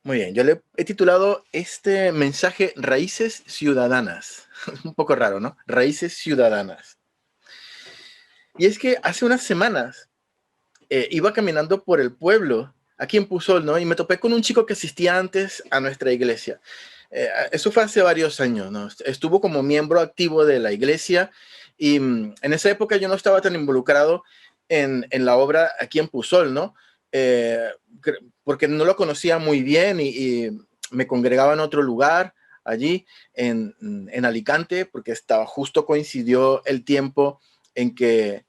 Muy bien, yo le he titulado este mensaje Raíces Ciudadanas. Un poco raro, ¿no? Raíces Ciudadanas. Y es que hace unas semanas iba caminando por el pueblo, aquí en Pusol, ¿no? Y me topé con un chico que asistía antes a nuestra iglesia. Eso fue hace varios años, ¿no? Estuvo como miembro activo de la iglesia y en esa época yo no estaba tan involucrado en la obra aquí en Pusol, ¿no? Eh, Porque no lo conocía muy bien y me congregaba en otro lugar allí, en Alicante, porque estaba justo coincidió el tiempo en que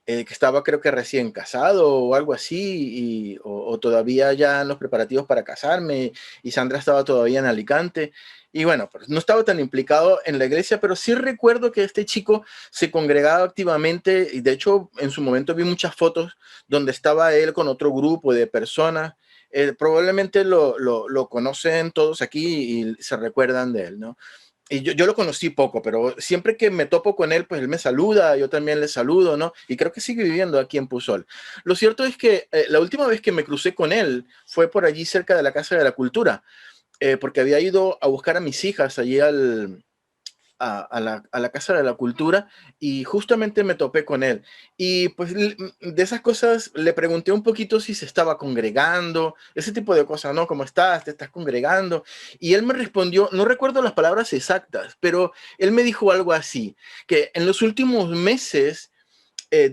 estaba creo que recién casado o algo así, o todavía ya en los preparativos para casarme, y Sandra estaba todavía en Alicante. Y bueno, pues no estaba tan implicado en la iglesia, pero sí recuerdo que este chico se congregaba activamente y de hecho en su momento vi muchas fotos donde estaba él con otro grupo de personas. Probablemente lo conocen todos aquí y se recuerdan de él, ¿no? Y yo lo conocí poco, pero siempre que me topo con él, pues él me saluda, yo también le saludo, ¿no? Y creo que sigue viviendo aquí en Pusol. Lo cierto es que la última vez que me crucé con él fue por allí cerca de la Casa de la Cultura, porque había ido a buscar a mis hijas allí a la Casa de la Cultura y justamente me topé con él. Y pues de esas cosas le pregunté un poquito si se estaba congregando, ese tipo de cosas, ¿no? ¿Cómo estás? ¿Te estás congregando? Y él me respondió, no recuerdo las palabras exactas, pero él me dijo algo así, que en los últimos meses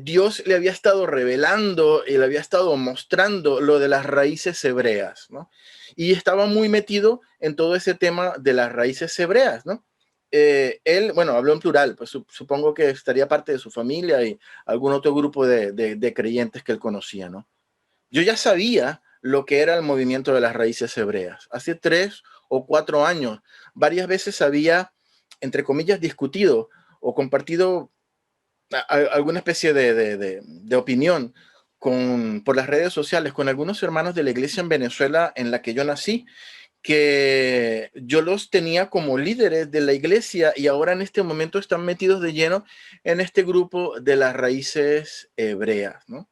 Dios le había estado revelando y le había estado mostrando lo de las raíces hebreas, ¿no? Y estaba muy metido en todo ese tema de las raíces hebreas, ¿no? Él, bueno, habló en plural, pues supongo que estaría parte de su familia y algún otro grupo de creyentes que él conocía, ¿no? Yo ya sabía lo que era el movimiento de las raíces hebreas. Hace 3 o 4 años, varias veces había, entre comillas, discutido o compartido alguna especie de opinión por las redes sociales con algunos hermanos de la iglesia en Venezuela en la que yo nací, que yo los tenía como líderes de la iglesia y ahora en este momento están metidos de lleno en este grupo de las raíces hebreas, ¿no?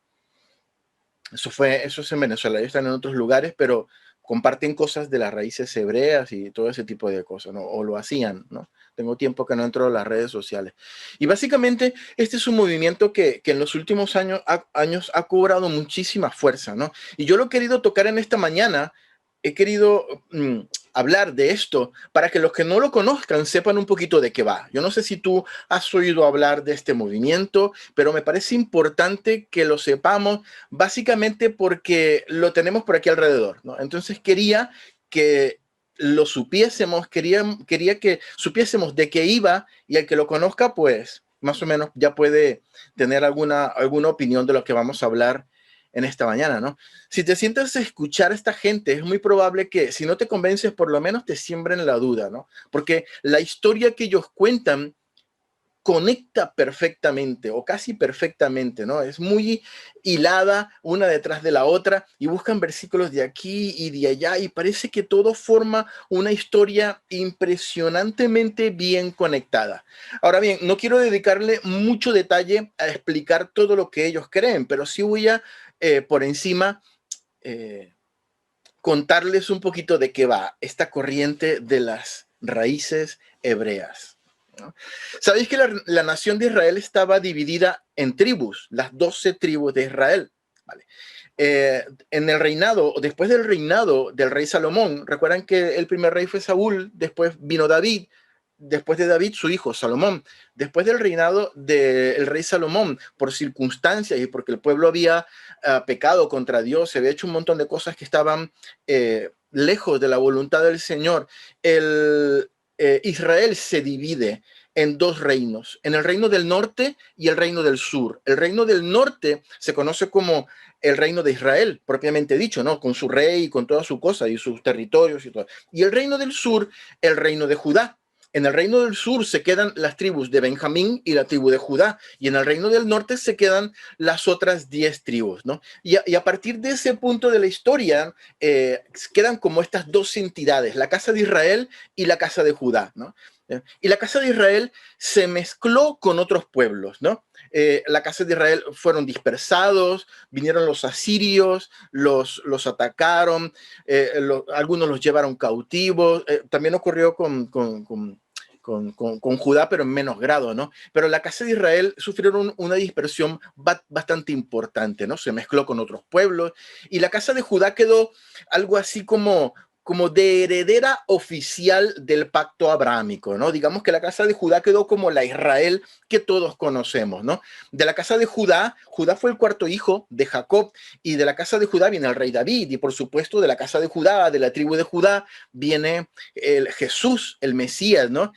Eso es en Venezuela, ellos están en otros lugares, pero comparten cosas de las raíces hebreas y todo ese tipo de cosas, ¿no? O lo hacían, ¿no? Tengo tiempo que no entro a las redes sociales. Y básicamente este es un movimiento que en los últimos años ha cobrado muchísima fuerza, ¿no? Y yo lo he querido tocar en esta mañana, he querido hablar de esto para que los que no lo conozcan sepan un poquito de qué va. Yo no sé si tú has oído hablar de este movimiento, pero me parece importante que lo sepamos básicamente porque lo tenemos por aquí alrededor, ¿no? Entonces quería que lo supiésemos, quería que supiésemos de qué iba y el que lo conozca, pues más o menos ya puede tener alguna opinión de lo que vamos a hablar en esta mañana, ¿no? Si te sientas a escuchar a esta gente, es muy probable que si no te convences, por lo menos te siembren la duda, ¿no? Porque la historia que ellos cuentan conecta perfectamente o casi perfectamente, ¿no? Es muy hilada una detrás de la otra y buscan versículos de aquí y de allá y parece que todo forma una historia impresionantemente bien conectada. Ahora bien, no quiero dedicarle mucho detalle a explicar todo lo que ellos creen, pero sí voy a por encima eh, contarles un poquito de qué va esta corriente de las raíces hebreas, ¿no? Sabéis que la nación de Israel estaba dividida en tribus, las 12 tribus de Israel. ¿Vale? En el reinado, después del reinado del rey Salomón, recuerdan que el primer rey fue Saúl, después vino David, después de David su hijo Salomón. Después del reinado del rey Salomón, por circunstancias y porque el pueblo había pecado contra Dios, se había hecho un montón de cosas que estaban lejos de la voluntad del Señor, Israel se divide en dos reinos, en el reino del norte y el reino del sur. El reino del norte se conoce como el reino de Israel, propiamente dicho, ¿no? Con su rey y con toda su cosa y sus territorios y todo. Y el reino del sur, el reino de Judá. En el reino del sur se quedan las tribus de Benjamín y la tribu de Judá, y en el reino del norte se quedan las otras 10 tribus, ¿no? Y a partir de ese punto de la historia, quedan como estas dos entidades, la casa de Israel y la casa de Judá, ¿no? Y la casa de Israel se mezcló con otros pueblos, ¿no? La casa de Israel fueron dispersados, vinieron los asirios, los atacaron, algunos los llevaron cautivos. También ocurrió con Judá, pero en menos grado, ¿no? Pero la casa de Israel sufrieron una dispersión bastante importante, ¿no? Se mezcló con otros pueblos y la casa de Judá quedó algo así como de heredera oficial del pacto abrahámico, ¿no? Digamos que la casa de Judá quedó como la Israel que todos conocemos, ¿no? De la casa de Judá, Judá fue el cuarto hijo de Jacob, y de la casa de Judá viene el rey David, y por supuesto de la casa de Judá, de la tribu de Judá, viene el Jesús, el Mesías, ¿no?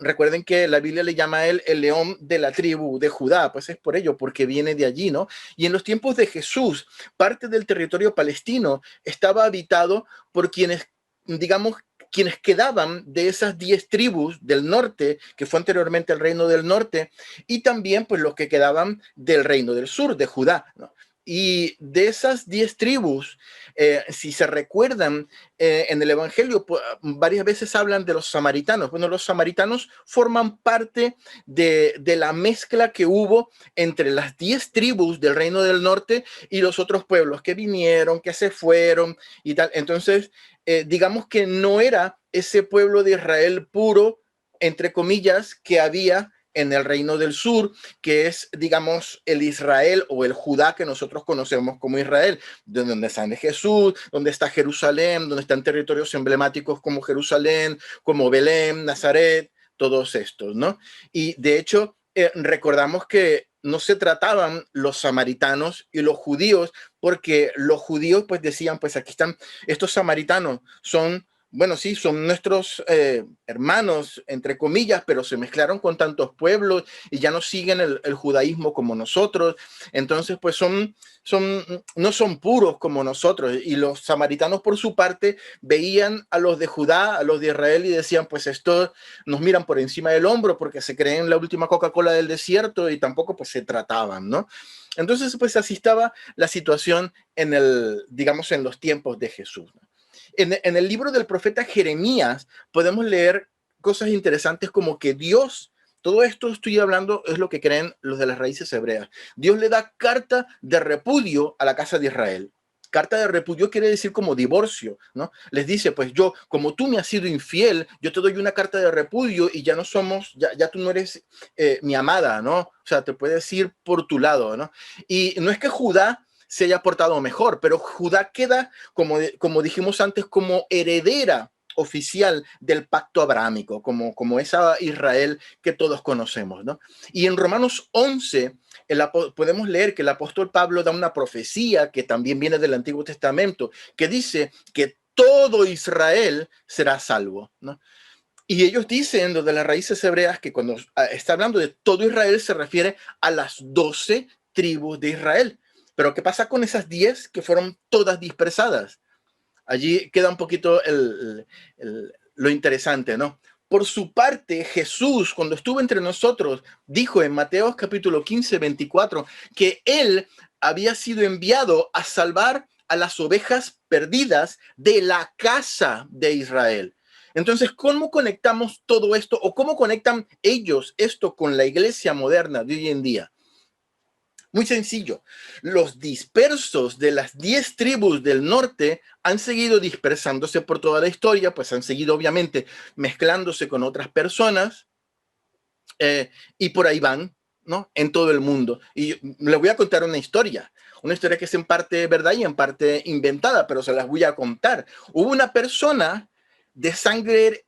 Recuerden que la Biblia le llama a él el león de la tribu de Judá, pues es por ello, porque viene de allí, ¿no? Y en los tiempos de Jesús, parte del territorio palestino estaba habitado por quienes, digamos, quienes quedaban de esas 10 tribus del norte, que fue anteriormente el reino del norte, y también pues los que quedaban del reino del sur, de Judá, ¿no? Y de esas 10 tribus, si se recuerdan, en el Evangelio varias veces hablan de los samaritanos. Bueno, los samaritanos forman parte de la mezcla que hubo entre las 10 tribus del reino del norte y los otros pueblos que vinieron, que se fueron y tal. Entonces, digamos que no era ese pueblo de Israel puro, entre comillas, que había en el reino del sur, que es, digamos, el Israel o el Judá que nosotros conocemos como Israel, de donde sale Jesús, donde está Jerusalén, donde están territorios emblemáticos como Jerusalén, como Belén, Nazaret, todos estos, ¿no? Y de hecho, recordamos que no se trataban los samaritanos y los judíos, porque los judíos pues decían, pues aquí están estos samaritanos, son, bueno, sí, son nuestros hermanos, entre comillas, pero se mezclaron con tantos pueblos y ya no siguen el judaísmo como nosotros. Entonces, pues no son puros como nosotros. Y los samaritanos, por su parte, veían a los de Judá, a los de Israel y decían, pues estos nos miran por encima del hombro porque se creen la última Coca-Cola del desierto y tampoco pues se trataban, ¿no? Entonces, pues así estaba la situación digamos, en los tiempos de Jesús, ¿no? En el libro del profeta Jeremías podemos leer cosas interesantes como que Dios, todo esto estoy hablando es lo que creen los de las raíces hebreas, Dios le da carta de repudio a la casa de Israel. Carta de repudio quiere decir como divorcio, ¿no? Les dice, pues yo, como tú me has sido infiel, yo te doy una carta de repudio y ya no somos, ya tú no eres mi amada, ¿no? O sea, te puedes ir por tu lado, ¿no? Y no es que Judá se haya portado mejor, pero Judá queda, como dijimos antes, como heredera oficial del pacto abrahámico, como esa Israel que todos conocemos, ¿no? Y en Romanos 11 podemos leer que el apóstol Pablo da una profecía que también viene del Antiguo Testamento, que dice que todo Israel será salvo, ¿no? Y ellos dicen, de las raíces hebreas, que cuando está hablando de todo Israel se refiere a las 12 tribus de Israel. Pero ¿qué pasa con esas 10 que fueron todas dispersadas? Allí queda un poquito lo interesante, ¿no? Por su parte, Jesús, cuando estuvo entre nosotros, dijo en Mateo capítulo 15, 24, que él había sido enviado a salvar a las ovejas perdidas de la casa de Israel. Entonces, ¿cómo conectamos todo esto o cómo conectan ellos esto con la iglesia moderna de hoy en día? Muy sencillo, los dispersos de las 10 tribus del norte han seguido dispersándose por toda la historia, pues han seguido obviamente mezclándose con otras personas y por ahí van, ¿no? En todo el mundo. Y les voy a contar una historia que es en parte verdad y en parte inventada, pero se las voy a contar. Hubo una persona de sangre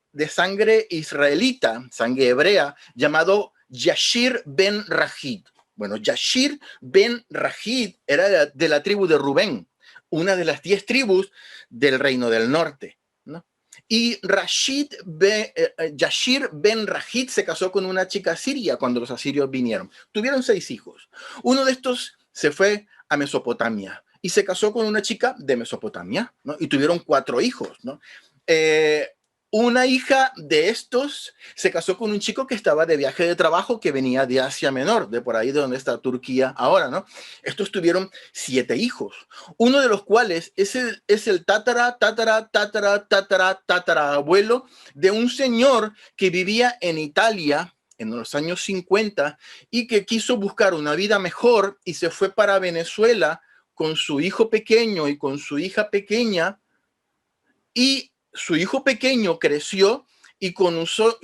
israelita, sangre hebrea, llamado Yashir ben Rajid. Bueno, Yashir ben Rajid era de la tribu de Rubén, una de las 10 tribus del reino del norte, ¿no? Y Yashir ben Rajid se casó con una chica siria cuando los asirios vinieron. Tuvieron 6 hijos. Uno de estos se fue a Mesopotamia y se casó con una chica de Mesopotamia, ¿no? Y tuvieron 4 hijos, ¿no? una hija de estos se casó con un chico que estaba de viaje de trabajo que venía de Asia Menor, de por ahí de donde está Turquía ahora, ¿no? Estos tuvieron 7 hijos, uno de los cuales es el tatara abuelo de un señor que vivía en Italia en los años 50 y que quiso buscar una vida mejor y se fue para Venezuela con su hijo pequeño y con su hija pequeña, y su hijo pequeño creció y conoció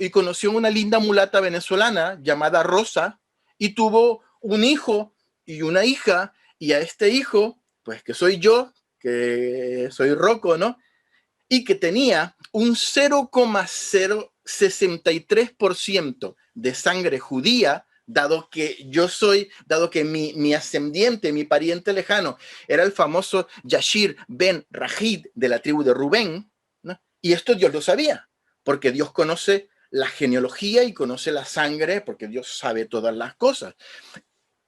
una linda mulata venezolana llamada Rosa y tuvo un hijo y una hija, y a este hijo, pues que soy yo, que soy Rocco, ¿no? Y que tenía un 0,063% de sangre judía, dado que mi ascendiente, mi pariente lejano, era el famoso Yashir ben Rajid de la tribu de Rubén, ¿no? Y esto Dios lo sabía, porque Dios conoce la genealogía y conoce la sangre, porque Dios sabe todas las cosas.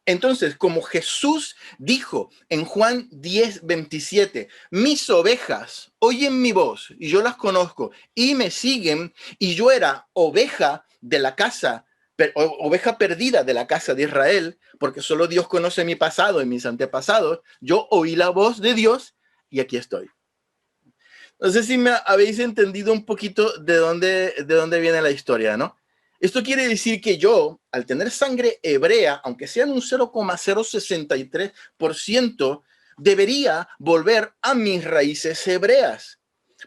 Entonces, como Jesús dijo en Juan 10:27, mis ovejas oyen mi voz y yo las conozco y me siguen, y yo era oveja perdida de la casa de Israel, porque solo Dios conoce mi pasado y mis antepasados. Yo oí la voz de Dios y aquí estoy. No sé si me habéis entendido un poquito de dónde viene la historia, ¿no? Esto quiere decir que yo, al tener sangre hebrea, aunque sea en un 0,063%, debería volver a mis raíces hebreas,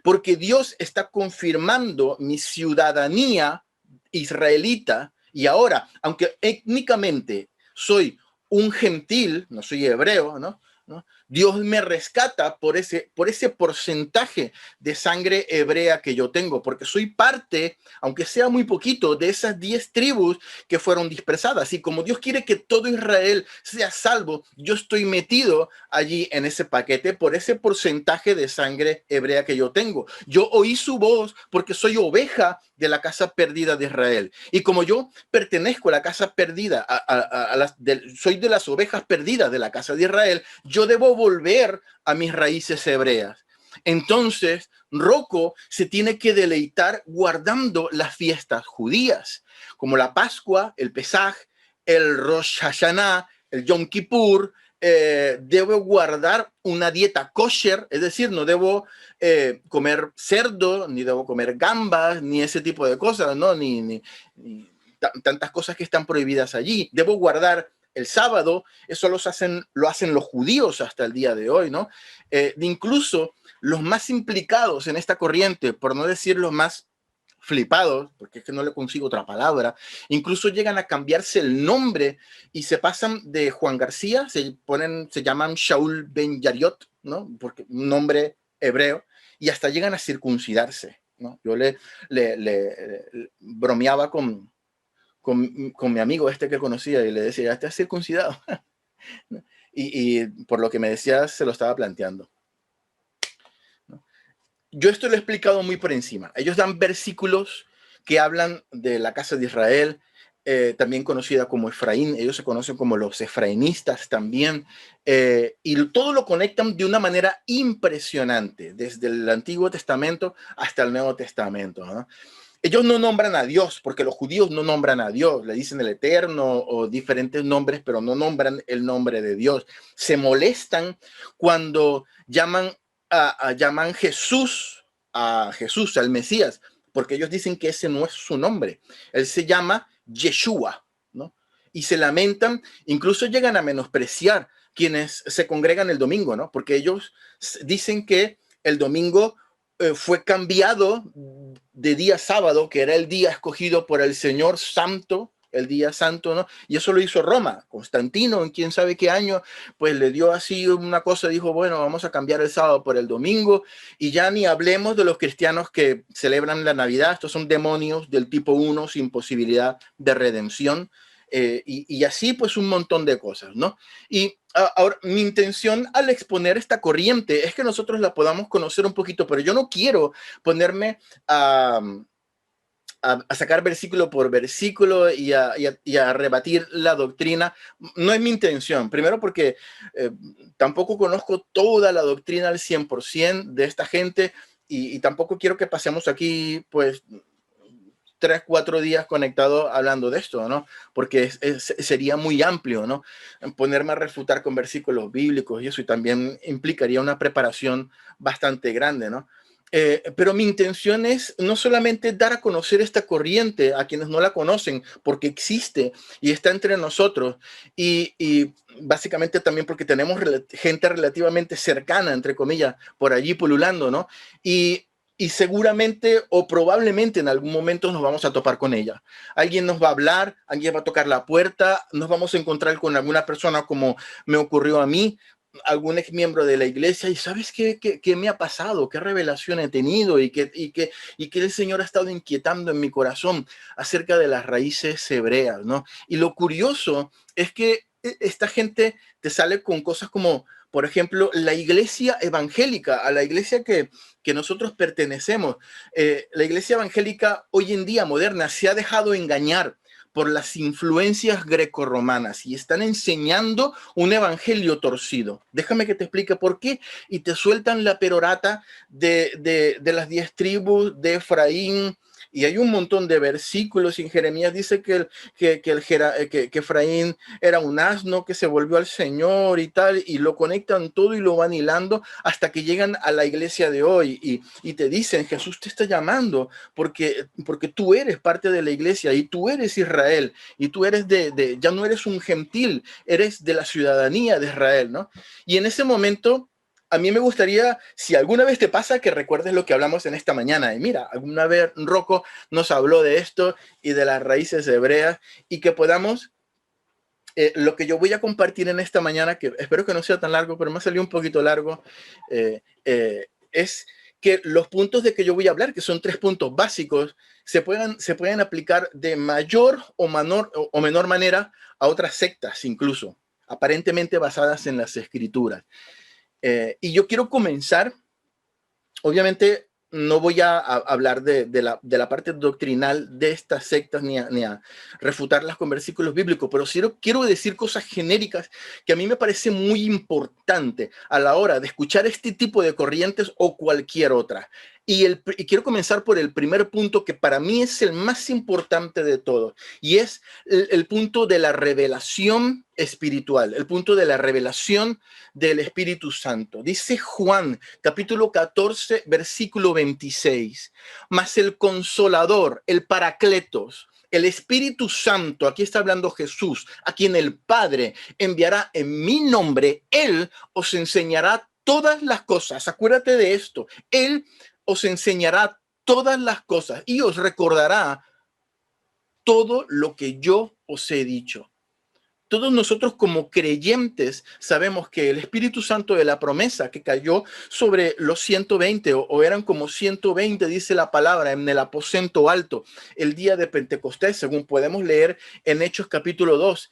porque Dios está confirmando mi ciudadanía israelita, y ahora, aunque étnicamente soy un gentil, no soy hebreo, ¿no? Dios me rescata por ese porcentaje de sangre hebrea que yo tengo, porque soy parte, aunque sea muy poquito, de esas 10 tribus que fueron dispersadas. Y como Dios quiere que todo Israel sea salvo, yo estoy metido allí en ese paquete por ese porcentaje de sangre hebrea que yo tengo. Yo oí su voz porque soy oveja de la casa perdida de Israel. Y como yo pertenezco a la casa perdida, soy de las ovejas perdidas de la casa de Israel, yo debo volver a mis raíces hebreas. Entonces, Rocco se tiene que deleitar guardando las fiestas judías, como la Pascua, el Pesaj, el Rosh Hashanah, el Yom Kippur. Debo guardar una dieta kosher, es decir, no debo comer cerdo, ni debo comer gambas, ni ese tipo de cosas, ¿no? Ni tantas cosas que están prohibidas allí. Debo guardar el sábado, eso lo hacen los judíos hasta el día de hoy, ¿no? Incluso los más implicados en esta corriente, por no decir los más flipados, porque es que no le consigo otra palabra, incluso llegan a cambiarse el nombre y se pasan de Juan García, se llaman Shaul Ben Yariot, ¿no? Porque un nombre hebreo, y hasta llegan a circuncidarse, ¿no? Yo le bromeaba con mi amigo este que conocía y le decía, ¿ya estás circuncidado? y por lo que me decía, se lo estaba planteando. Yo esto lo he explicado muy por encima. Ellos dan versículos que hablan de la casa de Israel, también conocida como Efraín. Ellos se conocen como los efrainistas también, y todo lo conectan de una manera impresionante, desde el Antiguo Testamento hasta el Nuevo Testamento, ¿no? Ellos no nombran a Dios, porque los judíos no nombran a Dios, le dicen el Eterno o diferentes nombres, pero no nombran el nombre de Dios. Se molestan cuando llaman a Jesús, al Mesías, porque ellos dicen que ese no es su nombre. Él se llama Yeshua, ¿no? Y se lamentan, incluso llegan a menospreciar quienes se congregan el domingo, ¿no? Porque ellos dicen que el domingo fue cambiado de día sábado, que era el día escogido por el Señor Santo, el día santo, ¿no? Y eso lo hizo Roma. Constantino, en quién sabe qué año, pues le dio así una cosa, dijo, bueno, vamos a cambiar el sábado por el domingo, y ya ni hablemos de los cristianos que celebran la Navidad. Estos son demonios del tipo 1 sin posibilidad de redención. Y así pues un montón de cosas, ¿no? Y ahora mi intención al exponer esta corriente es que nosotros la podamos conocer un poquito, pero yo no quiero ponerme a sacar versículo por versículo y a rebatir la doctrina. No es mi intención. Primero porque tampoco conozco toda la doctrina al 100% de esta gente. y tampoco quiero que pasemos aquí, pues, 3, 4 días conectado hablando de esto, ¿no? Porque sería muy amplio, ¿no? Ponerme a refutar con versículos bíblicos y eso, y también implicaría una preparación bastante grande, ¿no? Pero mi intención es no solamente dar a conocer esta corriente a quienes no la conocen, porque existe y está entre nosotros, y básicamente también porque tenemos gente relativamente cercana, entre comillas, por allí pululando, ¿no? Y seguramente o probablemente en algún momento nos vamos a topar con ella. Alguien nos va a hablar, alguien va a tocar la puerta, nos vamos a encontrar con alguna persona como me ocurrió a mí, algún ex miembro de la iglesia, y ¿sabes qué me ha pasado? ¿Qué revelación he tenido? Y que el Señor ha estado inquietando en mi corazón acerca de las raíces hebreas, ¿no? Y lo curioso es que esta gente te sale con cosas como, por ejemplo, la iglesia evangélica, a la iglesia que nosotros pertenecemos. La iglesia evangélica hoy en día moderna se ha dejado engañar por las influencias grecorromanas y están enseñando un evangelio torcido. Déjame que te explique por qué, y te sueltan la perorata de las 10 tribus de Efraín, y hay un montón de versículos. Y en Jeremías dice que Efraín era un asno que se volvió al Señor y tal, y lo conectan todo y lo van hilando hasta que llegan a la iglesia de hoy y te dicen: Jesús te está llamando porque tú eres parte de la iglesia y tú eres Israel, y tú eres ya no eres un gentil, eres de la ciudadanía de Israel, ¿no? Y en ese momento, a mí me gustaría, si alguna vez te pasa, que recuerdes lo que hablamos en esta mañana. Y mira, alguna vez Rocco nos habló de esto y de las raíces hebreas, y que podamos, lo que yo voy a compartir en esta mañana, que espero que no sea tan largo, pero me ha salido un poquito largo, es que los puntos de que yo voy a hablar, que son 3 puntos básicos, se pueden aplicar de mayor o menor manera a otras sectas, incluso aparentemente basadas en las escrituras. Y yo quiero comenzar, obviamente no voy a hablar de la parte doctrinal de estas sectas ni a refutarlas con versículos bíblicos, pero sí quiero decir cosas genéricas que a mí me parece muy importante a la hora de escuchar este tipo de corrientes o cualquier otra. Y quiero comenzar por el primer punto, que para mí es el más importante de todo, y es el punto de la revelación espiritual, el punto de la revelación del Espíritu Santo. Dice Juan, capítulo 14, versículo 26: mas el Consolador, el Paracletos, el Espíritu Santo, aquí está hablando Jesús, a quien el Padre enviará en mi nombre, Él os enseñará todas las cosas. Acuérdate de esto: Él os enseñará todas las cosas y os recordará todo lo que yo os he dicho. Todos nosotros como creyentes sabemos que el Espíritu Santo de la promesa que cayó sobre los 120 o eran como 120, dice la palabra, en el aposento alto el día de Pentecostés, según podemos leer en Hechos capítulo 2,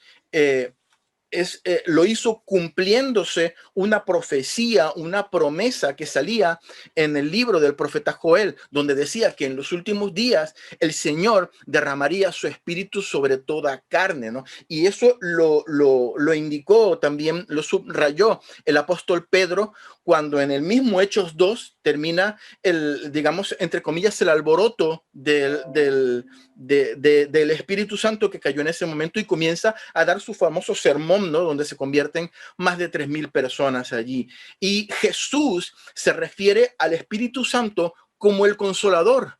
lo hizo cumpliéndose una profecía, una promesa que salía en el libro del profeta Joel, donde decía que en los últimos días el Señor derramaría su espíritu sobre toda carne, ¿no? Y eso lo indicó, también lo subrayó el apóstol Pedro, cuando en el mismo Hechos 2 termina digamos, entre comillas, el alboroto del Espíritu Santo que cayó en ese momento, y comienza a dar su famoso sermón, ¿no? Donde se convierten más de 3,000 personas allí. Y Jesús se refiere al Espíritu Santo como el Consolador,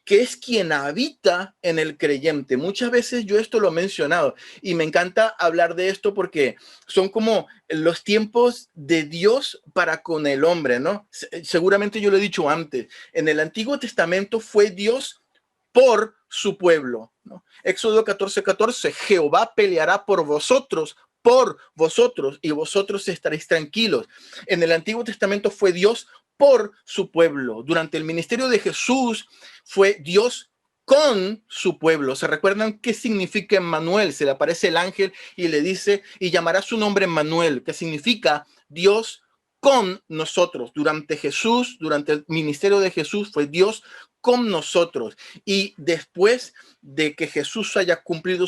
que es quien habita en el creyente. Muchas veces yo esto lo he mencionado y me encanta hablar de esto porque son como los tiempos de Dios para con el hombre, ¿no? Seguramente yo lo he dicho antes. En el Antiguo Testamento fue Dios por su pueblo, ¿no? Éxodo 14:14: Jehová peleará por vosotros, y vosotros estaréis tranquilos. En el Antiguo Testamento fue Dios por su pueblo. Durante el ministerio de Jesús fue Dios con su pueblo. ¿Se recuerdan qué significa Emmanuel? Se le aparece el ángel y le dice: y llamará su nombre Emmanuel, que significa Dios con nosotros. Durante el ministerio de Jesús fue Dios con nosotros. Y después de que Jesús haya cumplido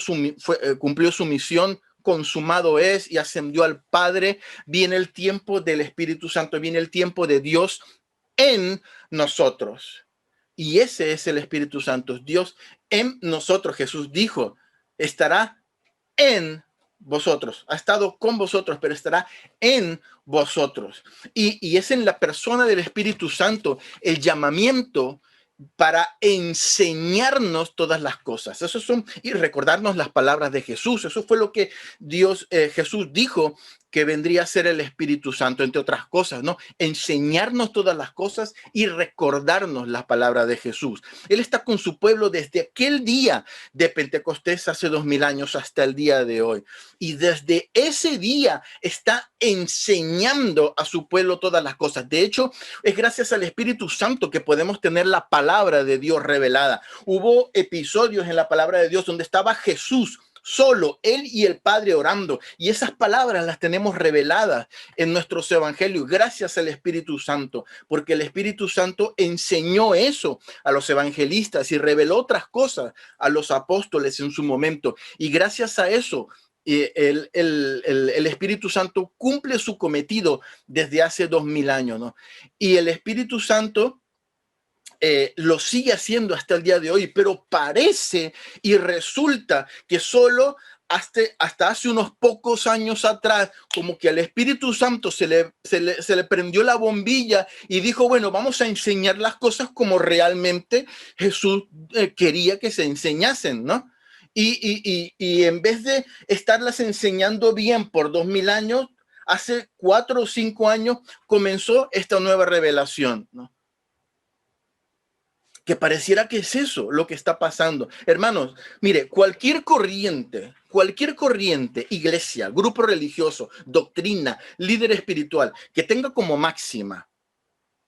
cumplió su misión, consumado es, y ascendió al Padre, viene el tiempo del Espíritu Santo, viene el tiempo de Dios en nosotros. Y ese es el Espíritu Santo, Dios en nosotros. Jesús dijo, estará en vosotros, ha estado con vosotros, pero estará en vosotros. Y es en la persona del Espíritu Santo el llamamiento para enseñarnos todas las cosas. Eso son, y recordarnos las palabras de Jesús. Eso fue lo que Jesús dijo que vendría a ser el Espíritu Santo, entre otras cosas, ¿no? Enseñarnos todas las cosas y recordarnos las palabras de Jesús. Él está con su pueblo desde aquel día de Pentecostés hace 2000 años hasta el día de hoy. Y desde ese día está enseñando a su pueblo todas las cosas. De hecho, es gracias al Espíritu Santo que podemos tener la palabra de Dios revelada. Hubo episodios en la palabra de Dios donde estaba Jesús solo, él y el Padre orando, y esas palabras las tenemos reveladas en nuestros evangelios gracias al Espíritu Santo, porque el Espíritu Santo enseñó eso a los evangelistas y reveló otras cosas a los apóstoles en su momento, y gracias a eso el Espíritu Santo cumple su cometido desde hace 2000 años, ¿no? Y el Espíritu Santo lo sigue haciendo hasta el día de hoy, pero parece y resulta que solo hasta hace unos pocos años atrás, como que al Espíritu Santo se le prendió la bombilla y dijo, bueno, vamos a enseñar las cosas como realmente Jesús quería que se enseñasen, ¿no? Y en vez de estarlas enseñando bien por 2000 años, hace 4 o 5 años comenzó esta nueva revelación, ¿no? Que pareciera que es eso lo que está pasando. Hermanos, mire, cualquier corriente, iglesia, grupo religioso, doctrina, líder espiritual, que tenga como máxima,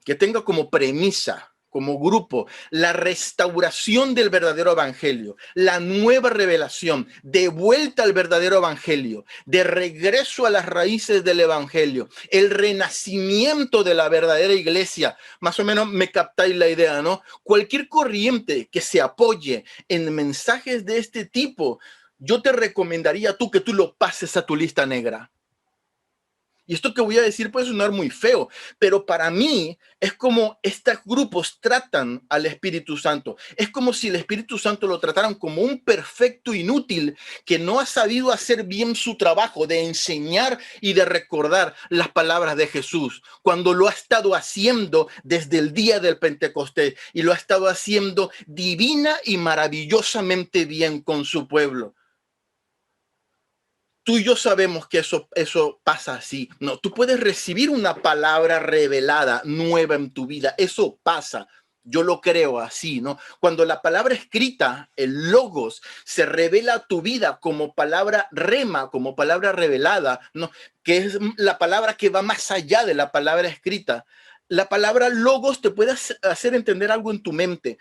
que tenga como premisa, como grupo, la restauración del verdadero evangelio, la nueva revelación, de vuelta al verdadero evangelio, de regreso a las raíces del evangelio, el renacimiento de la verdadera iglesia. Más o menos me captáis la idea, ¿no? Cualquier corriente que se apoye en mensajes de este tipo, yo te recomendaría que tú lo pases a tu lista negra. Y esto que voy a decir puede sonar muy feo, pero para mí es como estos grupos tratan al Espíritu Santo. Es como si el Espíritu Santo lo trataran como un perfecto inútil que no ha sabido hacer bien su trabajo de enseñar y de recordar las palabras de Jesús, cuando lo ha estado haciendo desde el día del Pentecostés y lo ha estado haciendo divina y maravillosamente bien con su pueblo. Tú y yo sabemos que eso pasa así. No, tú puedes recibir una palabra revelada, nueva en tu vida. Eso pasa. Yo lo creo así, ¿no? Cuando la palabra escrita, el logos, se revela a tu vida como palabra rema, como palabra revelada, ¿no? Que es la palabra que va más allá de la palabra escrita. La palabra logos te puede hacer entender algo en tu mente,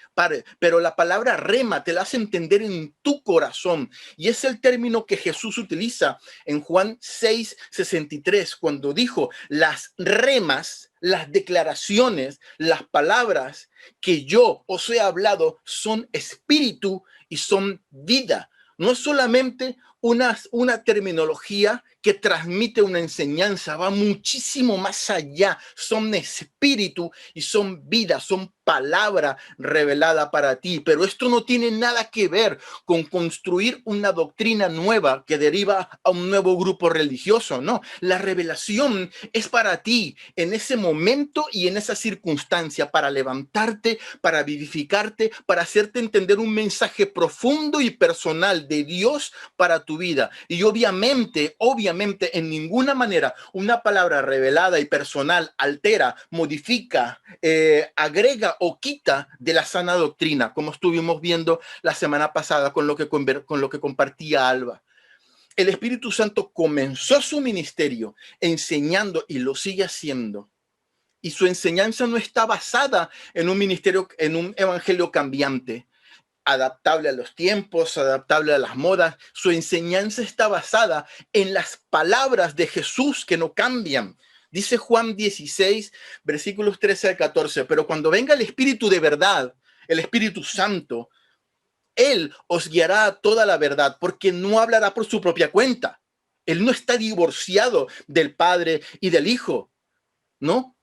pero la palabra rema te la hace entender en tu corazón. Y es el término que Jesús utiliza en Juan 6:63, cuando dijo, las remas, las declaraciones, las palabras que yo os he hablado son espíritu y son vida. No es solamente una terminología que transmite una enseñanza, va muchísimo más allá. Son espíritu y son vida, son palabra revelada para ti. Pero esto no tiene nada que ver con construir una doctrina nueva que deriva a un nuevo grupo religioso. No, la revelación es para ti en ese momento y en esa circunstancia, para levantarte, para vivificarte, para hacerte entender un mensaje profundo y personal de Dios para tu vida. Y obviamente, en ninguna manera una palabra revelada y personal altera, modifica, agrega o quita de la sana doctrina, como estuvimos viendo la semana pasada con lo que compartía Alba. El Espíritu Santo comenzó su ministerio enseñando y lo sigue haciendo. Y su enseñanza no está basada en un ministerio, en un evangelio cambiante, adaptable a los tiempos, adaptable a las modas. Su enseñanza está basada en las palabras de Jesús que no cambian. Dice Juan 16, versículos 13 al 14, pero cuando venga el Espíritu de verdad, el Espíritu Santo, Él os guiará a toda la verdad, porque no hablará por su propia cuenta. Él no está divorciado del Padre y del Hijo, ¿no?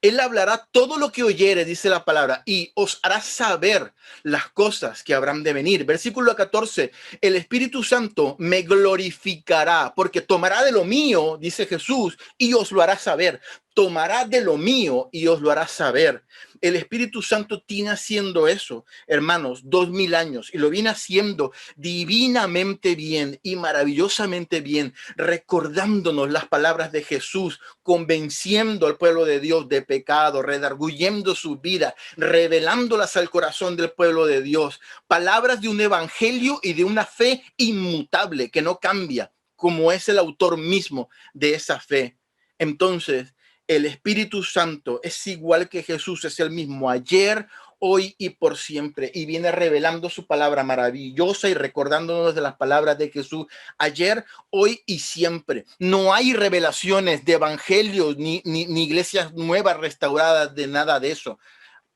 Él hablará todo lo que oyere, dice la palabra, y os hará saber las cosas que habrán de venir. Versículo 14, el Espíritu Santo me glorificará, porque tomará de lo mío, dice Jesús, y os lo hará saber. Tomará de lo mío y os lo hará saber. El Espíritu Santo tiene haciendo eso, hermanos, 2000 años, y lo viene haciendo divinamente bien y maravillosamente bien, recordándonos las palabras de Jesús, convenciendo al pueblo de Dios de pecado, redarguyendo su vida, revelándolas al corazón del pueblo de Dios. Palabras de un evangelio y de una fe inmutable que no cambia, como es el autor mismo de esa fe. Entonces, el Espíritu Santo es igual que Jesús, es el mismo ayer, hoy y por siempre, y viene revelando su palabra maravillosa y recordándonos de las palabras de Jesús ayer, hoy y siempre. No hay revelaciones de evangelios ni iglesias nuevas restauradas, de nada de eso,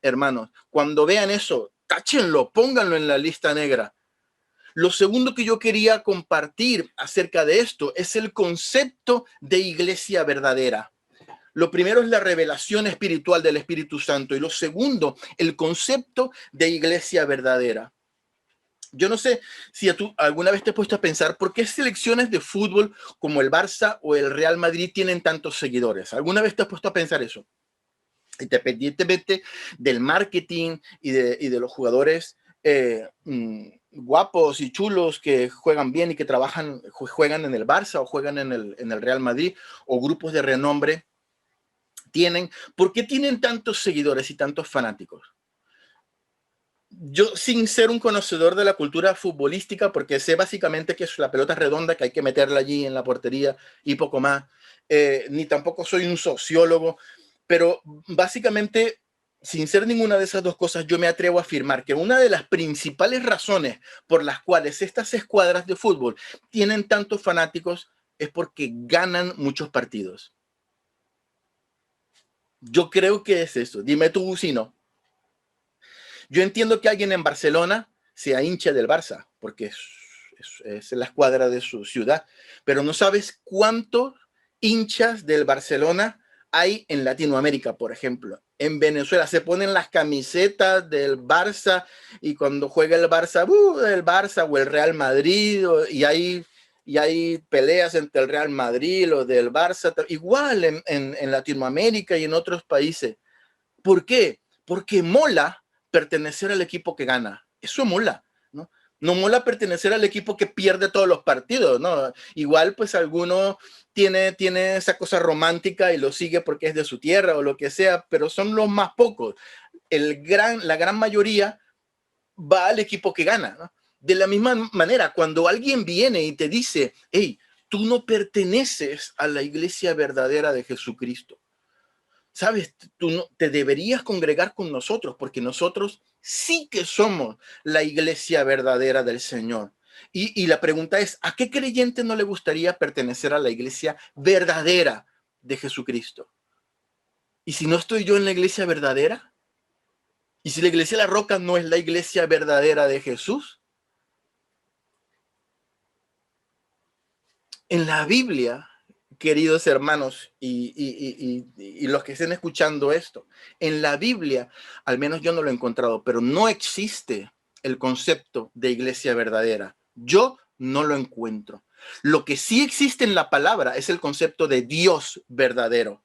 hermanos. Cuando vean eso, táchenlo, pónganlo en la lista negra. Lo segundo que yo quería compartir acerca de esto es el concepto de iglesia verdadera. Lo primero es la revelación espiritual del Espíritu Santo y lo segundo, el concepto de iglesia verdadera. Yo no sé si tú alguna vez te has puesto a pensar por qué selecciones de fútbol como el Barça o el Real Madrid tienen tantos seguidores. ¿Alguna vez te has puesto a pensar eso? Independientemente del marketing y de los jugadores guapos y chulos que juegan bien y que juegan en el Barça o juegan en el Real Madrid, o grupos de renombre ¿por qué tienen tantos seguidores y tantos fanáticos? Yo, sin ser un conocedor de la cultura futbolística, porque sé básicamente que es la pelota redonda, que hay que meterla allí en la portería y poco más, ni tampoco soy un sociólogo, pero básicamente, sin ser ninguna de esas dos cosas, yo me atrevo a afirmar que una de las principales razones por las cuales estas escuadras de fútbol tienen tantos fanáticos es porque ganan muchos partidos. Yo creo que es eso. Dime tú si no. Yo entiendo que alguien en Barcelona sea hincha del Barça, porque es la escuadra de su ciudad, pero no sabes cuántos hinchas del Barcelona hay en Latinoamérica, por ejemplo. En Venezuela se ponen las camisetas del Barça y cuando juega el Barça o el Real Madrid, y hay peleas entre el Real Madrid y los del Barça, igual en Latinoamérica y en otros países. ¿Por qué? Porque mola pertenecer al equipo que gana. Eso mola, ¿no? No mola pertenecer al equipo que pierde todos los partidos, ¿no? Igual, pues alguno tiene esa cosa romántica y lo sigue porque es de su tierra o lo que sea, pero son los más pocos. La gran mayoría va al equipo que gana, ¿no? De la misma manera, cuando alguien viene y te dice, hey, tú no perteneces a la iglesia verdadera de Jesucristo, sabes, tú no, te deberías congregar con nosotros porque nosotros sí que somos la iglesia verdadera del Señor. Y la pregunta es, ¿a qué creyente no le gustaría pertenecer a la iglesia verdadera de Jesucristo? ¿Y si no estoy yo en la iglesia verdadera? ¿Y si la iglesia de la Roca no es la iglesia verdadera de Jesús? En la Biblia, queridos hermanos y los que estén escuchando esto, en la Biblia, al menos yo no lo he encontrado, pero no existe el concepto de iglesia verdadera. Yo no lo encuentro. Lo que sí existe en la palabra es el concepto de Dios verdadero.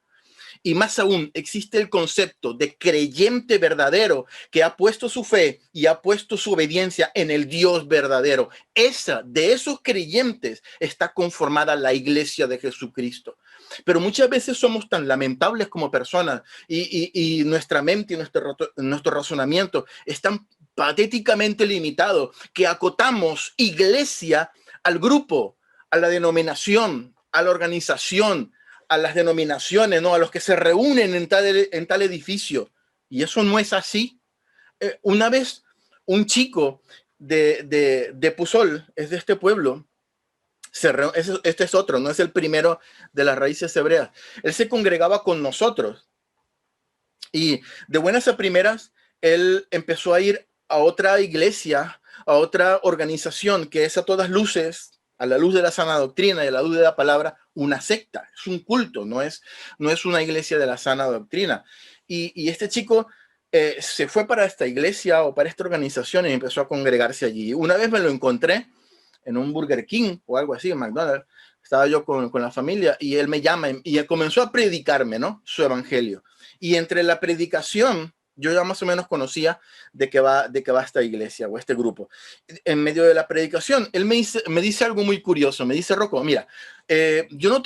Y más aún, existe el concepto de creyente verdadero que ha puesto su fe y ha puesto su obediencia en el Dios verdadero. De esos creyentes está conformada la iglesia de Jesucristo. Pero muchas veces somos tan lamentables como personas y nuestra mente y nuestro razonamiento están patéticamente limitado que acotamos iglesia al grupo, a la denominación, a la organización, a las denominaciones, ¿no? A los que se reúnen en tal edificio. Y eso no es así. Una vez un chico de Pusol, es de este pueblo, este es otro, no es el primero de las raíces hebreas. Él se congregaba con nosotros y de buenas a primeras, él empezó a ir a otra iglesia, a otra organización que es a todas luces, a la luz de la sana doctrina y a la luz de la palabra, una secta. Es un culto, no es una iglesia de la sana doctrina. y este chico se fue para esta iglesia o para esta organización y empezó a congregarse allí. Una vez me lo encontré en un Burger King o algo así, en McDonald's. Estaba yo con la familia y él me llama y él comenzó a predicarme, ¿no? Su evangelio. Y entre la predicación, yo ya más o menos conocía de qué va esta iglesia o este grupo. En medio de la predicación, él me dice algo muy curioso. Me dice, Rocco, mira, yo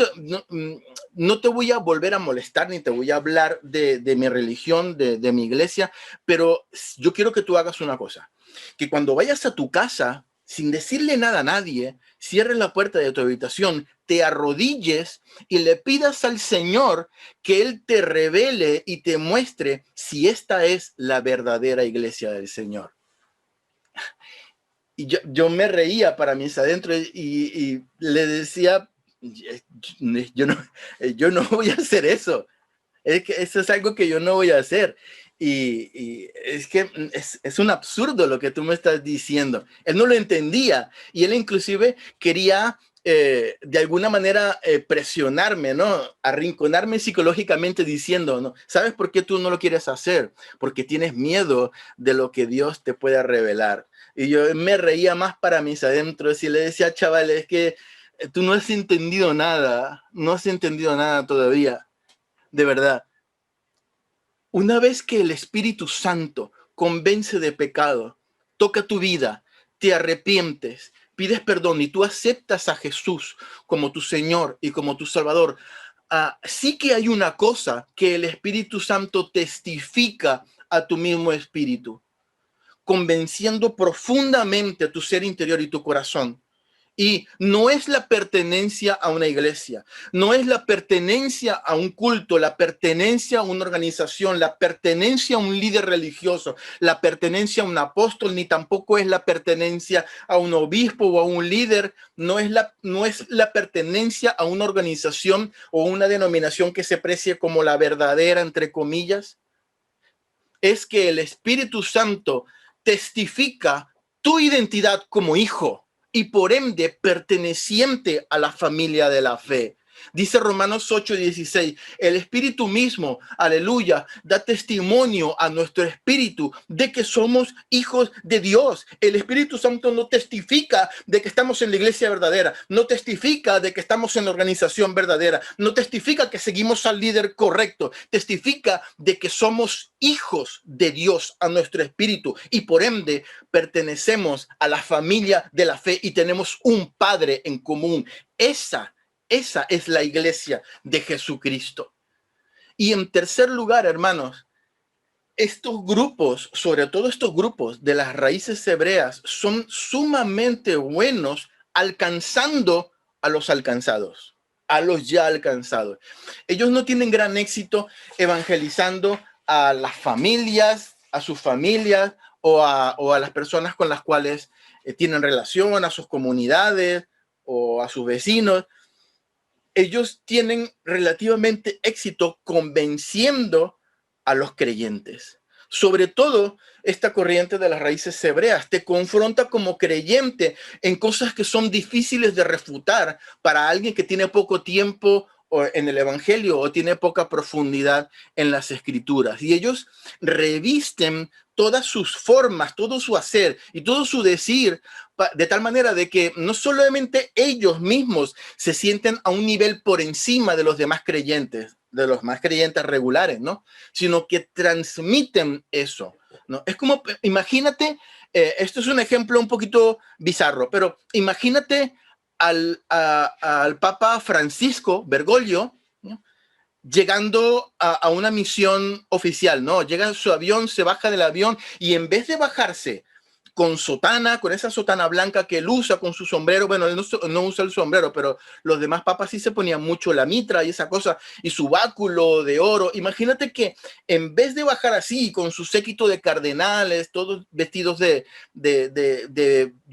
no te voy a volver a molestar ni te voy a hablar de mi religión, de mi iglesia, pero yo quiero que tú hagas una cosa, que cuando vayas a tu casa, sin decirle nada a nadie, cierres la puerta de tu habitación, te arrodilles y le pidas al Señor que Él te revele y te muestre si esta es la verdadera iglesia del Señor. Y yo me reía para mis adentro y le decía, yo no voy a hacer eso. Es que eso es algo que yo no voy a hacer. Y es que es un absurdo lo que tú me estás diciendo. Él no lo entendía y él inclusive quería de alguna manera presionarme, ¿no? Arrinconarme psicológicamente diciendo, ¿no? ¿Sabes por qué tú no lo quieres hacer? Porque tienes miedo de lo que Dios te pueda revelar. Y yo me reía más para mis adentros y le decía, chaval, es que tú no has entendido nada, no has entendido nada todavía, de verdad. Una vez que el Espíritu Santo convence de pecado, toca tu vida, te arrepientes, pides perdón y tú aceptas a Jesús como tu Señor y como tu Salvador, sí que hay una cosa que el Espíritu Santo testifica a tu mismo espíritu, convenciendo profundamente a tu ser interior y tu corazón. Y no es la pertenencia a una iglesia, no es la pertenencia a un culto, la pertenencia a una organización, la pertenencia a un líder religioso, la pertenencia a un apóstol, ni tampoco es la pertenencia a un obispo o a un líder, no es la pertenencia a una organización o una denominación que se precie como la verdadera, entre comillas. Es que el Espíritu Santo testifica tu identidad como hijo y por ende perteneciente a la familia de la fe. Dice Romanos 8:16, el Espíritu mismo, aleluya, da testimonio a nuestro espíritu de que somos hijos de Dios. El Espíritu Santo no testifica de que estamos en la iglesia verdadera, no testifica de que estamos en la organización verdadera, no testifica que seguimos al líder correcto, testifica de que somos hijos de Dios a nuestro espíritu y por ende pertenecemos a la familia de la fe y tenemos un Padre en común. Esa es la iglesia de Jesucristo. Y en tercer lugar, hermanos, estos grupos, sobre todo estos grupos de las raíces hebreas, son sumamente buenos alcanzando a los alcanzados, a los ya alcanzados. Ellos no tienen gran éxito evangelizando a las familias, a sus familias o a las personas con las cuales tienen relación, a sus comunidades o a sus vecinos. Ellos tienen relativamente éxito convenciendo a los creyentes. Sobre todo, esta corriente de las raíces hebreas te confronta como creyente en cosas que son difíciles de refutar para alguien que tiene poco tiempo en el evangelio o tiene poca profundidad en las escrituras. Y ellos revisten todas sus formas, todo su hacer y todo su decir de tal manera de que no solamente ellos mismos se sienten a un nivel por encima de los demás creyentes, de los más creyentes regulares, ¿no? Sino que transmiten eso, ¿no? Es como, imagínate, esto es un ejemplo un poquito bizarro, pero imagínate al Papa Francisco Bergoglio, ¿no? Llegando a una misión oficial, ¿no? Llega a su avión, se baja del avión y en vez de bajarse con sotana, con esa sotana blanca que él usa, con su sombrero, bueno, él no usa el sombrero, pero los demás papas sí se ponían mucho la mitra y esa cosa, y su báculo de oro. Imagínate que en vez de bajar así, con su séquito de cardenales, todos vestidos de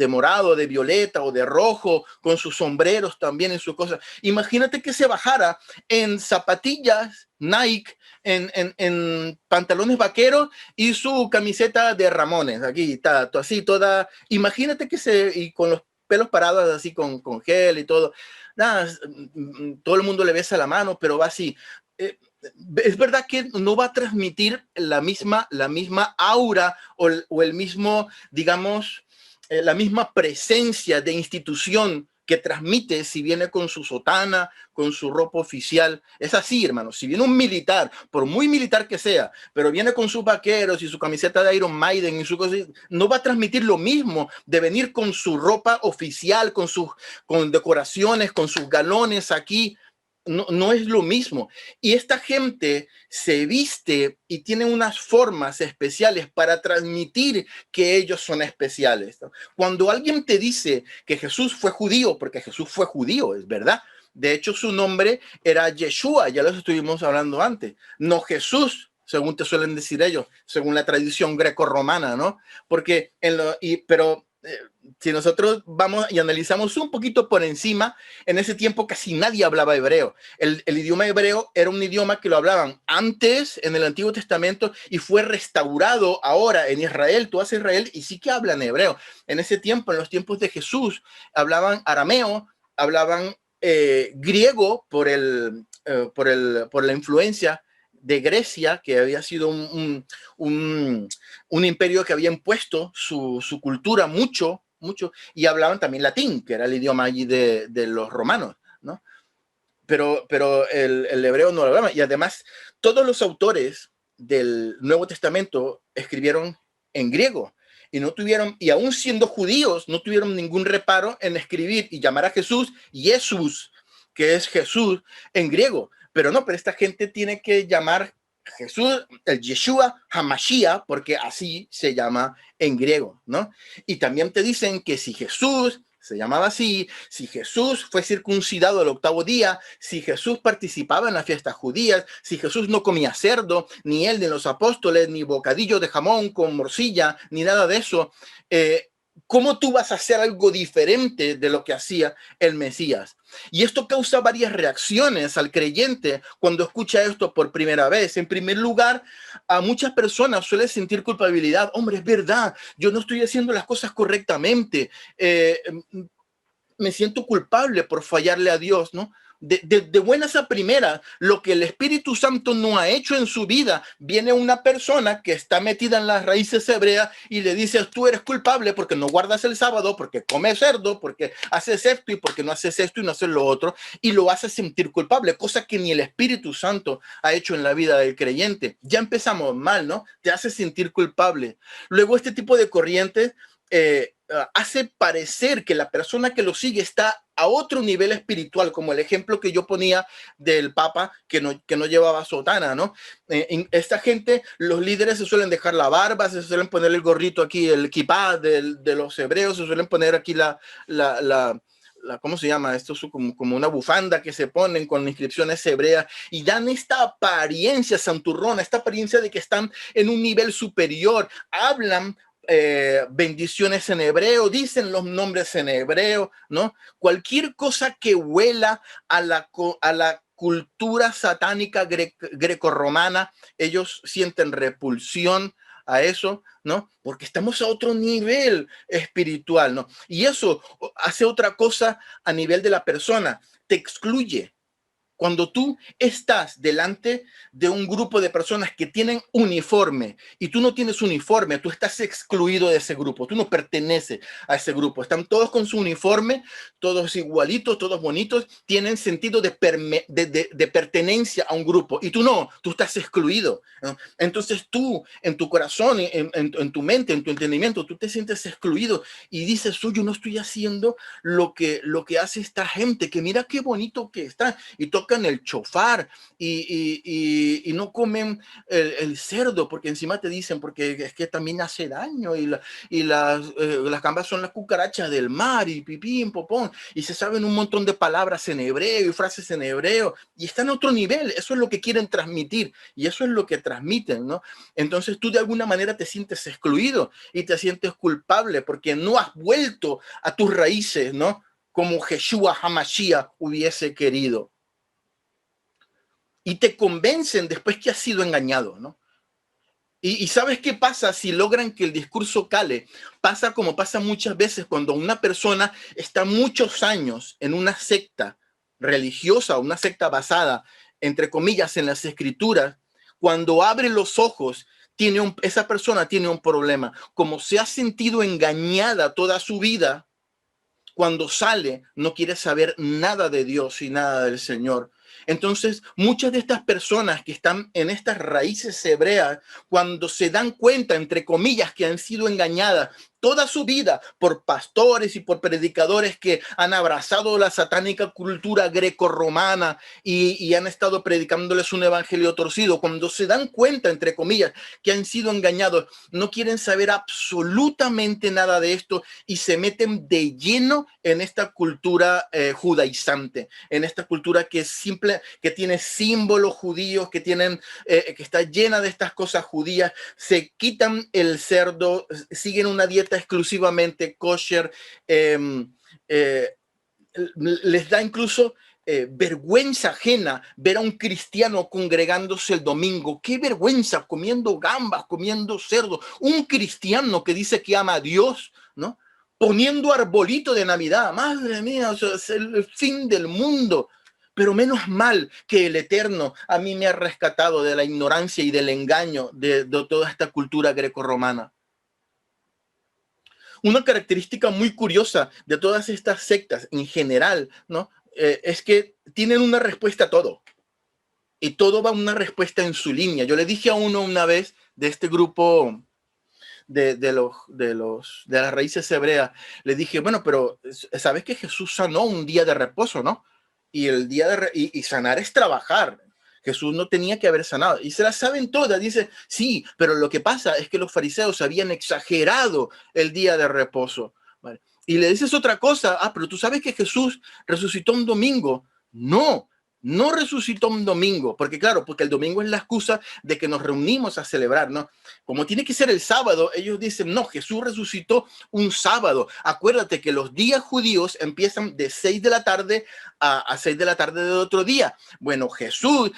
morado, de violeta o de rojo, con sus sombreros también en su cosa, imagínate que se bajara en zapatillas Nike, en pantalones vaqueros y su camiseta de Ramones, aquí está, así toda, imagínate y con los pelos parados así con gel y todo, nada, todo el mundo le besa la mano, pero va así. es verdad que no va a transmitir la misma aura o el mismo, digamos, la misma presencia de institución que transmite si viene con su sotana, con su ropa oficial. Es así, hermano. Si viene un militar, por muy militar que sea, pero viene con sus vaqueros y su camiseta de Iron Maiden y su cosa, no va a transmitir lo mismo de venir con su ropa oficial, con decoraciones, con sus galones aquí. No, no es lo mismo. Y esta gente se viste y tiene unas formas especiales para transmitir que ellos son especiales, ¿no? Cuando alguien te dice que Jesús fue judío, porque Jesús fue judío, es verdad. De hecho, su nombre era Yeshua, ya lo estuvimos hablando antes, no Jesús, según te suelen decir ellos, según la tradición greco-romana, ¿no? Porque pero si nosotros vamos y analizamos un poquito por encima, en ese tiempo casi nadie hablaba hebreo. El idioma hebreo era un idioma que lo hablaban antes en el Antiguo Testamento y fue restaurado ahora en Israel. Tú vas a Israel y sí que hablan hebreo. En ese tiempo, en los tiempos de Jesús, hablaban arameo, hablaban griego por la influencia de Grecia, que había sido un imperio que había impuesto su cultura mucho, y hablaban también latín, que era el idioma allí de los romanos, ¿no? Pero el hebreo no lo hablaban. Y además, todos los autores del Nuevo Testamento escribieron en griego y aún siendo judíos, no tuvieron ningún reparo en escribir y llamar a Jesús Jesús, que es Jesús en griego. Pero esta gente tiene que llamar Jesús, el Yeshua Hamashiach, porque así se llama en griego, ¿no? Y también te dicen que si Jesús se llamaba así, si Jesús fue circuncidado al 8º día, si Jesús participaba en las fiestas judías, si Jesús no comía cerdo, ni él, ni los apóstoles, ni bocadillo de jamón con morcilla, ni nada de eso, ¿cómo tú vas a hacer algo diferente de lo que hacía el Mesías? Y esto causa varias reacciones al creyente cuando escucha esto por primera vez. En primer lugar, a muchas personas suele sentir culpabilidad. Hombre, es verdad, yo no estoy haciendo las cosas correctamente. Me siento culpable por fallarle a Dios, ¿no? De buenas a primeras, lo que el Espíritu Santo no ha hecho en su vida, viene una persona que está metida en las raíces hebreas y le dice, tú eres culpable porque no guardas el sábado, porque comes cerdo, porque haces esto y porque no haces esto y no haces lo otro, y lo hace sentir culpable, cosa que ni el Espíritu Santo ha hecho en la vida del creyente. Ya empezamos mal, ¿no? Te hace sentir culpable. Luego este tipo de corrientes hace parecer que la persona que lo sigue está a otro nivel espiritual, como el ejemplo que yo ponía del Papa que no llevaba sotana, ¿no? Esta gente, los líderes se suelen dejar la barba, se suelen poner el gorrito aquí, el kipá de los hebreos, se suelen poner aquí ¿cómo se llama? Esto es como una bufanda que se ponen con inscripciones hebreas y dan esta apariencia santurrona, esta apariencia de que están en un nivel superior, hablan bendiciones en hebreo, dicen los nombres en hebreo, ¿no? Cualquier cosa que huela a la cultura satánica grecorromana, ellos sienten repulsión a eso, ¿no? Porque estamos a otro nivel espiritual, ¿no? Y eso hace otra cosa a nivel de la persona, te excluye. Cuando tú estás delante de un grupo de personas que tienen uniforme y tú no tienes uniforme, tú estás excluido de ese grupo, tú no perteneces a ese grupo. Están todos con su uniforme, todos igualitos, todos bonitos, tienen sentido de pertenencia a un grupo y tú no, tú estás excluido, ¿no? Entonces tú, en tu corazón, en tu mente, en tu entendimiento, tú te sientes excluido y dices, yo no estoy haciendo lo que hace esta gente, que mira qué bonito que está, y tocan el chofar y no comen el cerdo, porque encima te dicen, porque es que también hace daño y las gambas son las cucarachas del mar y pipín, popón, y se saben un montón de palabras en hebreo y frases en hebreo y están a otro nivel. Eso es lo que quieren transmitir y eso es lo que transmiten, ¿no? Entonces tú de alguna manera te sientes excluido y te sientes culpable porque no has vuelto a tus raíces, ¿no? Como Yeshua Hamashiach hubiese querido. Y te convencen después que has sido engañado, ¿no? Y ¿sabes qué pasa si logran que el discurso cale? Pasa como pasa muchas veces cuando una persona está muchos años en una secta religiosa o una secta basada entre comillas, en las escrituras, cuando abre los ojos, esa persona tiene un problema. Como se ha sentido engañada toda su vida, cuando sale no quiere saber nada de Dios y nada del Señor. Entonces, muchas de estas personas que están en estas raíces hebreas, cuando se dan cuenta, entre comillas, que han sido engañadas toda su vida por pastores y por predicadores que han abrazado la satánica cultura greco-romana y han estado predicándoles un evangelio torcido, cuando se dan cuenta, entre comillas, que han sido engañados, no quieren saber absolutamente nada de esto y se meten de lleno en esta cultura judaizante, en esta cultura que es simple, que tiene símbolos judíos, que está llena de estas cosas judías. Se quitan el cerdo, siguen una dieta exclusivamente kosher, les da incluso vergüenza ajena ver a un cristiano congregándose el domingo. Qué vergüenza, comiendo gambas, comiendo cerdo. Un cristiano que dice que ama a Dios, ¿no? Poniendo arbolito de Navidad. Madre mía, o sea, es el fin del mundo. Pero menos mal que el Eterno a mí me ha rescatado de la ignorancia y del engaño de toda esta cultura grecorromana. Una característica muy curiosa de todas estas sectas en general, ¿no? Es que tienen una respuesta a todo. Y todo va una respuesta en su línea. Yo le dije a uno una vez de este grupo de las raíces hebreas, le dije, bueno, pero sabes que Jesús sanó un día de reposo, ¿no? Y el día y sanar es trabajar. Jesús no tenía que haber sanado. Y se la saben todas. Dice, sí, pero lo que pasa es que los fariseos habían exagerado el día de reposo. ¿Vale? Y le dices otra cosa. Ah, pero tú sabes que Jesús resucitó un domingo. No, no resucitó un domingo. Porque claro, porque el domingo es la excusa de que nos reunimos a celebrar, ¿no? Como tiene que ser el sábado, ellos dicen, no, Jesús resucitó un sábado. Acuérdate que los días judíos empiezan de 6 de la tarde a 6 de la tarde del otro día. Bueno, Jesús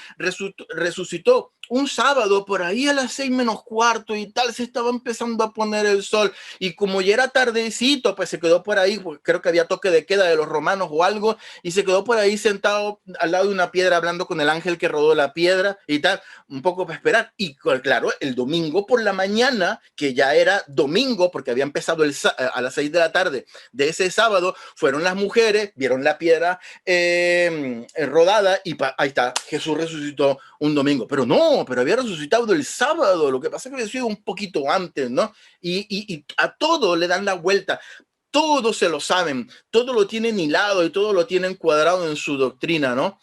resucitó un sábado por ahí a las 6 menos cuarto y tal, se estaba empezando a poner el sol y como ya era tardecito, pues se quedó por ahí, creo que había toque de queda de los romanos o algo, y se quedó por ahí sentado al lado de una piedra hablando con el ángel que rodó la piedra y tal, un poco para esperar. Y claro, el domingo por la mañana, que ya era domingo porque había empezado a las 6 de la tarde de ese sábado, fueron las mujeres, vieron la piedra rodada y ahí está, Jesús resucitó un domingo, pero no, pero había resucitado el sábado, lo que pasa es que había sido un poquito antes, ¿no? Y a todo le dan la vuelta, todo se lo saben, todo lo tienen hilado y todo lo tienen cuadrado en su doctrina, ¿no?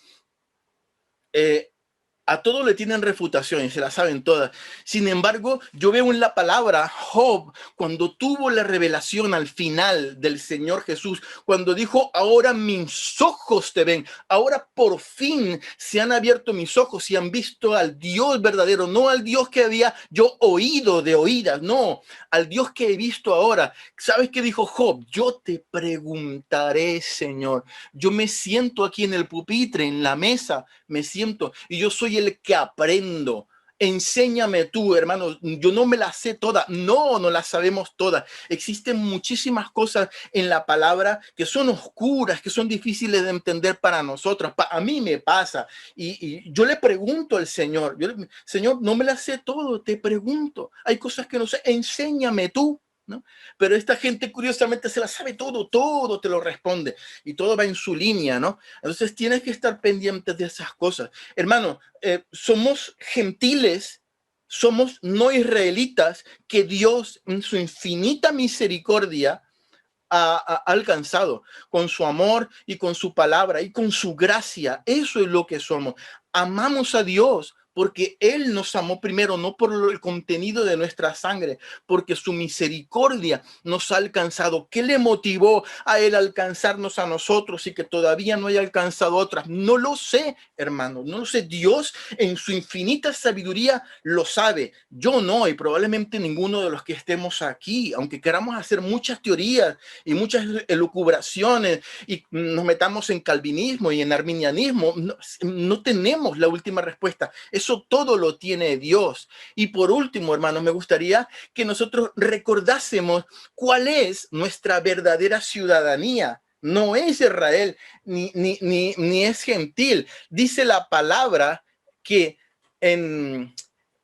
A todo le tienen refutación y se la saben todas. Sin embargo, yo veo en la palabra Job, cuando tuvo la revelación al final del Señor Jesús, cuando dijo, ahora mis ojos te ven, ahora por fin se han abierto mis ojos y han visto al Dios verdadero, no al Dios que había yo oído de oídas, no, al Dios que he visto ahora. ¿Sabes qué dijo Job? Yo te preguntaré, Señor. Yo me siento aquí en el pupitre, en la mesa, me siento y yo soy el que aprendo. Enséñame tú, hermano. Yo no me las sé todas. No las sabemos todas. Existen muchísimas cosas en la palabra que son oscuras, que son difíciles de entender para nosotros. A mí me pasa. Y yo le pregunto al Señor, Señor, no me las sé todo, te pregunto. Hay cosas que no sé. Enséñame tú. ¿No? Pero esta gente curiosamente se la sabe todo te lo responde y todo va en su línea, ¿no? Entonces tienes que estar pendiente de esas cosas. Hermano, somos gentiles, somos no israelitas que Dios en su infinita misericordia ha alcanzado con su amor y con su palabra y con su gracia. Eso es lo que somos. Amamos a Dios porque Él nos amó primero, no por el contenido de nuestra sangre, porque su misericordia nos ha alcanzado. ¿Qué le motivó a Él a alcanzarnos a nosotros y que todavía no haya alcanzado a otras? No lo sé, hermano, no lo sé. Dios en su infinita sabiduría lo sabe. Yo no, y probablemente ninguno de los que estemos aquí, aunque queramos hacer muchas teorías y muchas elucubraciones y nos metamos en calvinismo y en arminianismo, no tenemos la última respuesta. Eso todo lo tiene Dios. Y por último, hermanos, me gustaría que nosotros recordásemos cuál es nuestra verdadera ciudadanía no es Israel, ni es gentil. Dice la palabra que en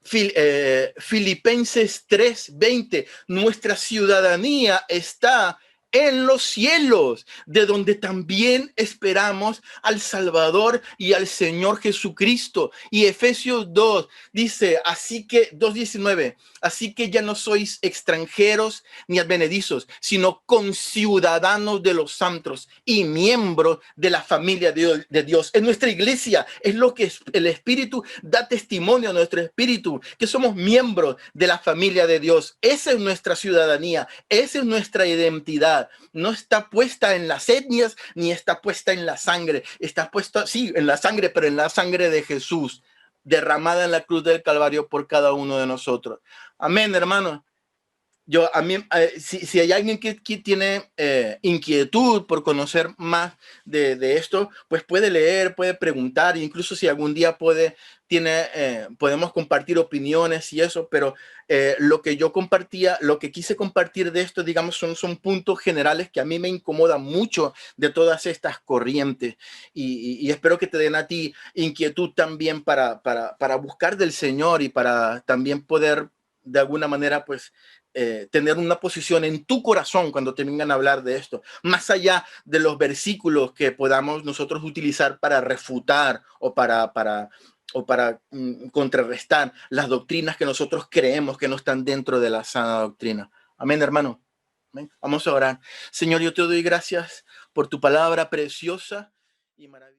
Filipenses 3:20, nuestra ciudadanía está en los cielos, de donde también esperamos al Salvador y al Señor Jesucristo. Y Efesios 2 dice, así que 2:19, así que ya no sois extranjeros ni advenedizos, sino conciudadanos de los santos y miembros de la familia de Dios. En nuestra iglesia es lo que el Espíritu da testimonio a nuestro espíritu, que somos miembros de la familia de Dios. Esa es nuestra ciudadanía, esa es nuestra identidad. No está puesta en las etnias ni está puesta en la sangre. Está puesta, sí, en la sangre, pero en la sangre de Jesús, derramada en la cruz del Calvario por cada uno de nosotros. Amén, hermano. Yo, a mí, si hay alguien que tiene inquietud por conocer más de esto, pues puede leer, puede preguntar, incluso si algún día podemos compartir opiniones y eso, pero lo que yo compartía, lo que quise compartir de esto, digamos, son puntos generales que a mí me incomodan mucho de todas estas corrientes y espero que te den a ti inquietud también para buscar del Señor y para también poder de alguna manera, pues, tener una posición en tu corazón cuando te vengan a hablar de esto, más allá de los versículos que podamos nosotros utilizar para refutar o para contrarrestar las doctrinas que nosotros creemos que no están dentro de la sana doctrina. Amén, hermano. Amén. Vamos a orar. Señor, yo te doy gracias por tu palabra preciosa y maravillosa.